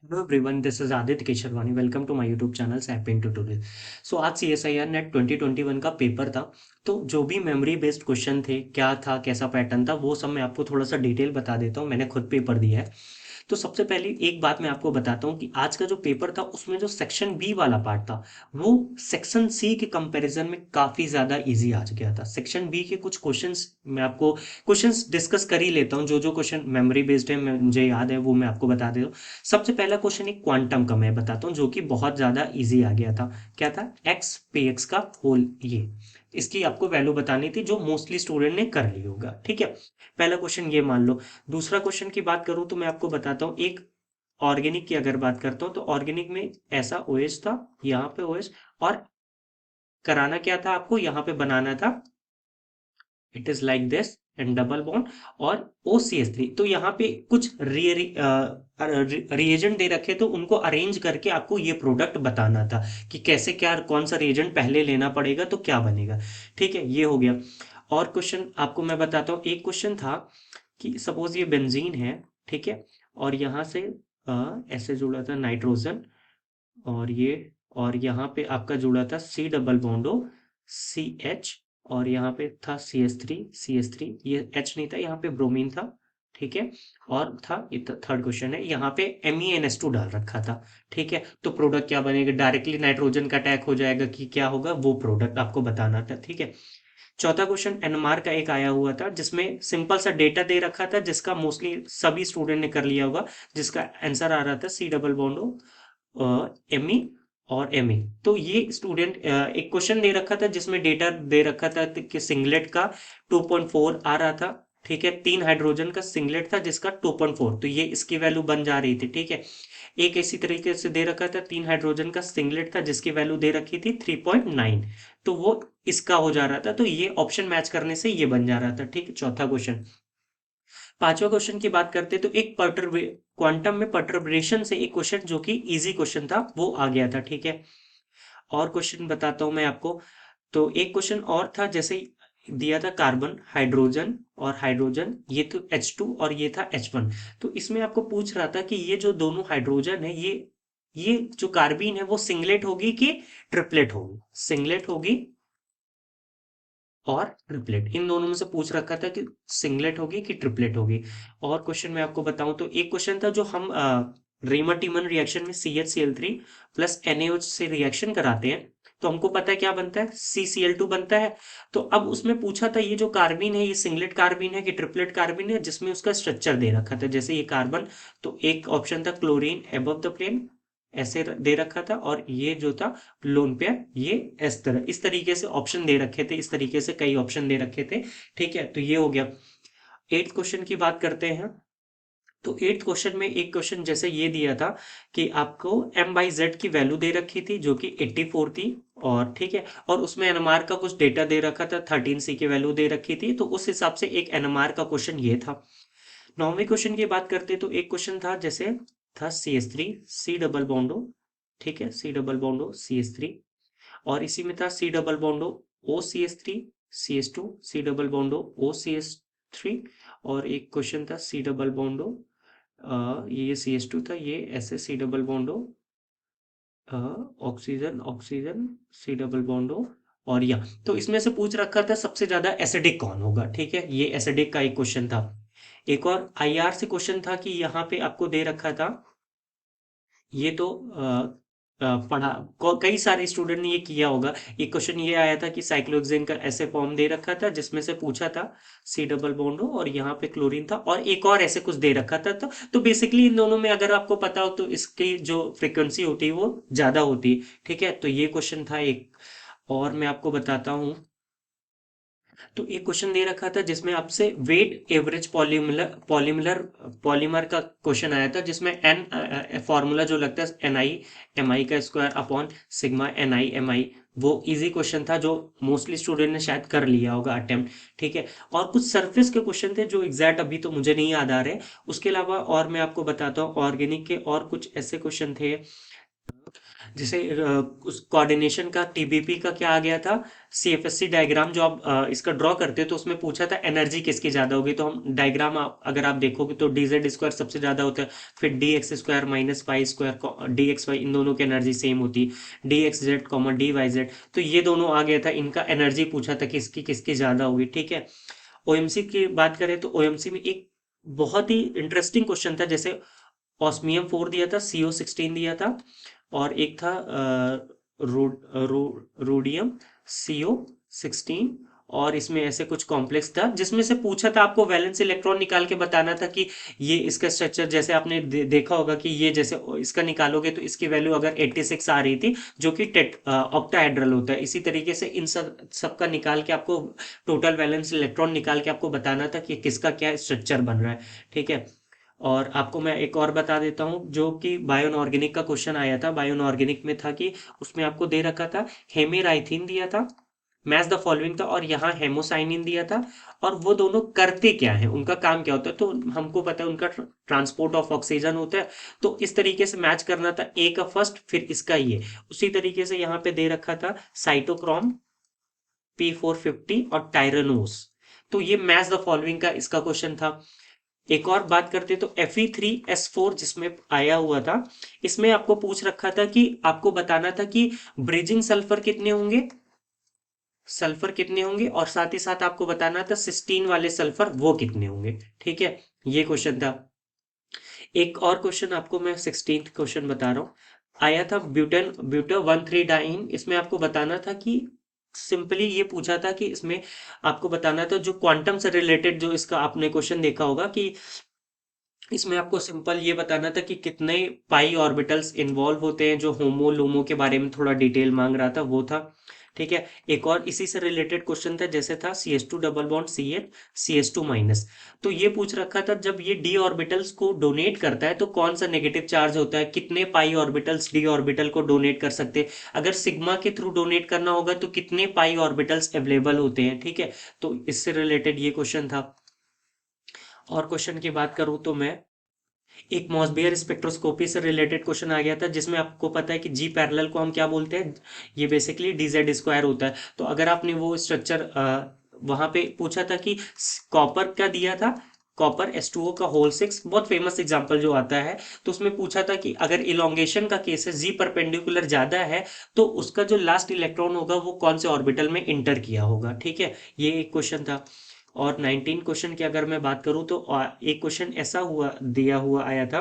Hello everyone, this is Aditya Kesharwani. Welcome to my YouTube channel sapping tutorial. So आज CSIR net 2021 का paper था। तो जो भी मेमोरी बेस्ड क्वेश्चन थे, क्या था, कैसा पैटर्न था, वो सब मैं आपको थोड़ा सा डिटेल बता देता हूँ। मैंने खुद पेपर दिया है। तो सबसे पहले एक बात मैं आपको बताता हूँ कि आज का जो पेपर था उसमें जो सेक्शन बी वाला पार्ट था वो सेक्शन सी के कंपैरिजन में काफ़ी ज़्यादा इजी आ गया था। सेक्शन बी के कुछ क्वेश्चंस मैं आपको क्वेश्चंस डिस्कस कर ही लेता हूँ। जो जो क्वेश्चन मेमोरी बेस्ड है, मुझे याद है, वो मैं आपको बता देता हूँ। सबसे पहला क्वेश्चन एक क्वांटम का मैं बताता हूँ जो कि बहुत ज़्यादा इजी आ गया था। क्या था? एक्स पे एक्स का होल, ये इसकी आपको वैल्यू बतानी थी जो मोस्टली स्टूडेंट ने कर ली होगा। ठीक है, पहला क्वेश्चन ये मान लो। दूसरा क्वेश्चन की बात करूं तो मैं आपको बताता हूँ। एक ऑर्गेनिक की अगर बात करता हूँ तो ऑर्गेनिक में ऐसा ओएच था, यहाँ पे ओएच, और कराना क्या था आपको, यहाँ पे बनाना था it is like this and double bond और OCH3। तो यहाँ पे कुछ रिएजेंट दे रखे तो उनको अरेंज करके आपको ये प्रोडक्ट बताना था कि कैसे, क्या, कौन सा रिएजेंट पहले लेना पड़ेगा तो क्या बनेगा। ठीक है, ये हो गया। और क्वेश्चन आपको मैं बताता हूँ। एक क्वेश्चन था कि सपोज ये बेंजीन है, ठीक है, और यहाँ से ऐसे जुड़ा था नाइट्रोजन, और ये, और यहाँ पे आपका जुड़ा था सी डबल बॉन्डो CH, और यहाँ पे था सी एच थ्री, ये H नहीं था, यहाँ पे ब्रोमीन था। ठीक है, और था ये थर्ड क्वेश्चन है, यहाँ पे MEnS2 डाल रखा था। ठीक है, तो प्रोडक्ट क्या बनेगा, डायरेक्टली नाइट्रोजन का अटैक हो जाएगा कि क्या होगा, वो प्रोडक्ट आपको बताना था। ठीक है, चौथा क्वेश्चन एनएमआर का एक आया हुआ था जिसमें सिंपल सा डेटा दे रखा था जिसका मोस्टली सभी स्टूडेंट ने कर लिया होगा, जिसका आंसर आ रहा था सी डबल बॉन्डो एमई और एमई। तो ये स्टूडेंट एक क्वेश्चन दे रखा था जिसमें डेटा दे रखा था कि सिंगलेट का 2.4 आ रहा था। ठीक है, 3 हाइड्रोजन का सिंगलेट था जिसका 2.4, तो ये इसकी वैल्यू बन जा रही थी। ठीक है, एक इसी तरीके से दे रखा था 3 हाइड्रोजन का सिंगलेट था जिसकी वैल्यू दे रखी थी 3.9, तो वो इसका हो जा रहा था। तो ये ऑप्शन मैच करने से ये बन जा रहा था। ठीक है, चौथा क्वेश्चन। पांचवा क्वेश्चन की बात करते तो एक पर्टर्बे क्वांटम में पर्टर्बेशन से एक क्वेश्चन जो कि इजी क्वेश्चन था वो आ गया था। ठीक है, और क्वेश्चन बताता हूं मैं आपको। तो एक क्वेश्चन और था, जैसे दिया था कार्बन, हाइड्रोजन और हाइड्रोजन, ये तो H2 और ये था H1। तो इसमें आपको पूछ रहा था कि ये जो दोनों हाइड्रोजन है, ये जो कार्बीन है वो सिंगलेट होगी कि ट्रिपलेट होगी, सिंगलेट होगी और ट्रिपलेट, इन दोनों में से पूछ रखा था कि सिंगलेट होगी कि ट्रिपलेट होगी। और क्वेश्चन मैं आपको बताऊं तो एक क्वेश्चन था जो हम रीमन टीमन रिएक्शन में CH Cl3 प्लस NaOH से रिएक्शन कराते हैं तो हमको पता है क्या बनता है, CCl2 बनता है। तो अब उसमें पूछा था ये जो कार्बिन है ये सिंगलेट कार्बिन है कि ट्रिपलेट कार्बिन है, जिसमें उसका स्ट्रक्चर दे रखा था। जैसे ये कार्बन, तो एक ऑप्शन था क्लोरीन एबव द प्लेन, ऐसे दे रखा था, और ये जो था लोन पेयर, ये इस तरीके से ऑप्शन दे रखे थे, इस तरीके से कई ऑप्शन दे रखे थे। ठीक है, तो ये हो गया। एट्थ क्वेश्चन की बात करते हैं। तो एट्थ क्वेश्चन में एक क्वेश्चन जैसे ये दिया था कि आपको M/Z की वैल्यू दे रखी थी जो कि 84 थी, और ठीक है, और उसमें एनएमआर का कुछ डेटा दे रखा था, 13C की वैल्यू दे रखी थी, तो उस हिसाब से एक एनएमआर का क्वेश्चन ये था। नौवें क्वेश्चन की बात करते तो एक क्वेश्चन था, जैसे था CH3 सी डबल बॉन्डो, ठीक है, सी डबल बॉन्डो CH3, और इसी में था C double बॉन्डो OCH3 CH2, C double बॉन्डो OCH3, और एक क्वेश्चन था सी डबल बॉन्डो, ये CH2 था, ये ऐसे C double बॉन्डो oxygen oxygen, C double बॉन्डो, और या, तो इसमें से पूछ रखा था सबसे ज्यादा एसिडिक कौन होगा। ठीक है, ये एसिडिक का एक क्वेश्चन था। एक और IR से क्वेश्चन था कि यहाँ पे आपको दे रखा था, ये तो पढ़ा, कई सारे स्टूडेंट ने ये किया होगा। एक क्वेश्चन ये आया था कि साइक्लोहेक्सेन का ऐसे फॉर्म दे रखा था जिसमें से पूछा था सी डबल बॉन्डो और यहाँ पे क्लोरीन था, और एक और ऐसे कुछ दे रखा था। तो बेसिकली इन दोनों में अगर आपको पता हो तो इसकी जो फ्रीक्वेंसी होती है वो ज्यादा होती है। ठीक है, तो ये क्वेश्चन था एक। और मैं आपको बताता हूँ। तो एक क्वेश्चन दे रखा था जिसमें आपसे वेट एवरेज पॉलीमर का क्वेश्चन आया था, जिसमें एन फॉर्मूला जो लगता है NI/MI का स्क्वायर अपॉन सिग्मा NI/MI, वो इजी क्वेश्चन था जो मोस्टली स्टूडेंट ने शायद कर लिया होगा अटेम्प्ट। ठीक है, और कुछ सरफेस के क्वेश्चन थे जो एग्जैक्ट अभी तो मुझे नहीं याद आ रहे। उसके अलावा और मैं आपको बताता हूँ, ऑर्गेनिक के और कुछ ऐसे क्वेश्चन थे जैसे उस कोऑर्डिनेशन का टीबीपी का क्या आ गया था, सीएफएससी डायग्राम जो आप इसका ड्रॉ करते हो तो उसमें पूछा था एनर्जी किसकी ज्यादा होगी, तो हम डायग्राम अगर आप देखोगे तो डीजेड स्क्वायर सबसे ज्यादा होता है, फिर d x square minus y square d x y, इन दोनों की एनर्जी सेम होती है, d x z comma d y z, तो ये दोनों आ गया था, इनका एनर्जी पूछा था किसकी किसकी ज्यादा होगी, ठीक है। ओएमसी की बात करें तो ओएमसी में एक बहुत ही इंटरेस्टिंग क्वेश्चन था, जैसे ऑस्मियम 4 दिया था, CO16 दिया था, और एक था रोडियम CO16, और इसमें ऐसे कुछ कॉम्प्लेक्स था जिसमें से पूछा था आपको वैलेंस इलेक्ट्रॉन निकाल के बताना था कि ये इसका स्ट्रक्चर, जैसे आपने देखा होगा कि ये जैसे इसका निकालोगे तो इसकी वैल्यू अगर 86 आ रही थी जो कि ऑक्टाहेड्रल होता है, इसी तरीके से इन सब का निकाल के आपको टोटल वैलेंस इलेक्ट्रॉन निकाल के आपको बताना था कि किसका क्या स्ट्रक्चर बन रहा है, ठीक है। और आपको मैं एक और बता देता हूँ जो कि बायो ऑर्गेनिक का क्वेश्चन आया था, बायो ऑर्गेनिक में था कि उसमें आपको दे रखा था हेमेराइथिन दिया था, मैच द फॉलोइंग था, और यहाँ हेमोसाइनिन दिया था, और वो दोनों करते क्या है, उनका काम क्या होता है, तो हमको पता है उनका ट्रांसपोर्ट ऑफ ऑक्सीजन होता है, तो इस तरीके से मैच करना था, ए का फर्स्ट फिर इसका ये, उसी तरीके से यहाँ पे दे रखा था साइटोक्रोम P450 और टायरेनोस, तो ये मैच द फॉलोइंग का इसका क्वेश्चन था। एक और बात करते तो Fe3S4 जिसमें आया हुआ था, इसमें आपको पूछ रखा था कि आपको बताना था कि ब्रिजिंग सल्फर कितने होंगे, सल्फर कितने होंगे, और साथ ही साथ आपको बताना था सिस्टीन वाले सल्फर वो कितने होंगे, ठीक है, ये क्वेश्चन था। एक और क्वेश्चन आपको मैं 16th क्वेश्चन बता रहा हूँ, आया था ब्यूटेन ब्यूटा 1,3 डाइन, इसमें आपको बताना था कि सिंपली ये पूछा था कि इसमें आपको बताना था जो क्वांटम से रिलेटेड, जो इसका आपने क्वेश्चन देखा होगा कि इसमें आपको सिंपल ये बताना था कि कितने पाई ऑर्बिटल्स इन्वॉल्व होते हैं, जो होमो लोमो के बारे में थोड़ा डिटेल मांग रहा था वो था, ठीक है। एक और इसी से रिलेटेड क्वेश्चन था, जैसे था CH2 double bond C8 CH2 minus, तो ये पूछ रखा था जब ये डी ऑर्बिटल्स को डोनेट करता है तो कौन सा नेगेटिव चार्ज होता है, कितने पाई ऑर्बिटल्स डी ऑर्बिटल को डोनेट कर सकते हैं, अगर सिग्मा के थ्रू डोनेट करना होगा तो कितने पाई ऑर्बिटल्स अवेलेबल होते हैं, ठीक है, तो इससे रिलेटेड ये क्वेश्चन था। और क्वेश्चन की बात करूं तो मैं, एक मॉसबियर स्पेक्ट्रोस्कोपी से रिलेटेड क्वेश्चन आ गया था, जिसमें आपको पता है कि जी पैरेलल को हम क्या बोलते हैं, ये बेसिकली डीजेड स्क्वायर होता है, तो अगर आपने वो स्ट्रक्चर वहां पे पूछा था कि कॉपर का दिया था, कॉपर H2O का होल 6, बहुत फेमस एग्जांपल जो आता है, तो उसमें पूछा था कि अगर इलोंगेशन का केस है, जी परपेंडिकुलर ज्यादा है, तो उसका जो लास्ट इलेक्ट्रॉन होगा वो कौन से ऑर्बिटल में इंटर किया होगा, ठीक है, ये एक क्वेश्चन था। और 19 क्वेश्चन की अगर मैं बात करूं तो एक क्वेश्चन ऐसा हुआ दिया हुआ आया था,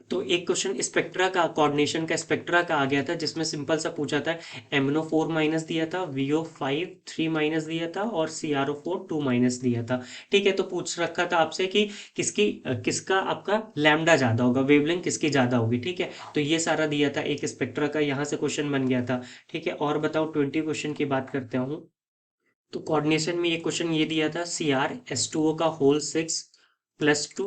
तो एक क्वेश्चन स्पेक्ट्रा का, कोऑर्डिनेशन का स्पेक्ट्रा का आ गया था, जिसमें सिंपल सा पूछा था, MnO4 माइनस दिया था, VO5 3 माइनस दिया था, और CrO4 2 माइनस दिया था, ठीक है। तो पूछ रखा था आपसे कि किसका आपका लैम्डा ज्यादा होगा, वेवलेंथ किसकी ज्यादा होगी, ठीक है, तो ये सारा दिया था एक स्पेक्ट्रा का, यहाँ से क्वेश्चन बन गया था, ठीक है। और बताओ 20 क्वेश्चन की बात करते हूँ, तो कोऑर्डिनेशन में ये क्वेश्चन ये दिया था, CrH2O का होल 6 +2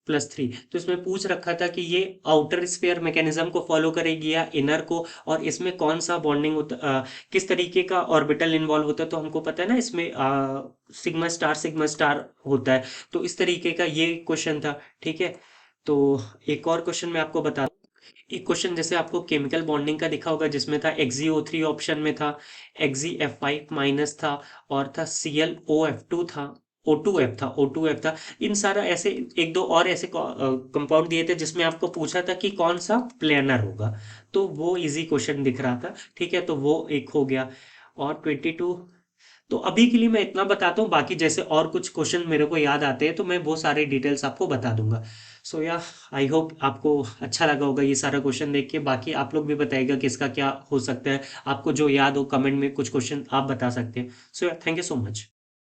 +3, तो इसमें पूछ रखा था कि ये आउटर स्फीयर मैकेनिज्म को फॉलो करेगी या इनर को, और इसमें कौन सा बॉन्डिंग होता, किस तरीके का ऑर्बिटल इन्वॉल्व होता है, तो हमको पता है ना इसमें सिग्मा स्टार होता है, तो इस तरीके का ये क्वेश्चन था, ठीक है। तो एक और क्वेश्चन मैं आपको बता, एक क्वेश्चन जैसे आपको केमिकल बॉन्डिंग का दिखा होगा, जिसमें था XgO3 ऑप्शन में था, XgF5 माइनस था, और था ClOF2 था, O2F था, O2F था, इन सारा ऐसे एक दो और ऐसे कंपाउंड दिए थे जिसमें आपको पूछा था कि कौन सा प्लेनर होगा, तो वो इजी क्वेश्चन दिख रहा था, ठीक है, तो वो एक हो गया। और 22, तो अभी के लिए मैं इतना बताता हूँ, बाकी जैसे और कुछ क्वेश्चन मेरे को याद आते हैं तो मैं वो सारे डिटेल्स आपको बता दूंगा। सो या आई होप आपको अच्छा लगा होगा ये सारा क्वेश्चन देख के, बाकी आप लोग भी बताइएगा कि इसका क्या हो सकता है, आपको जो याद हो कमेंट में कुछ क्वेश्चन आप बता सकते हैं। सो या थैंक यू सो मच।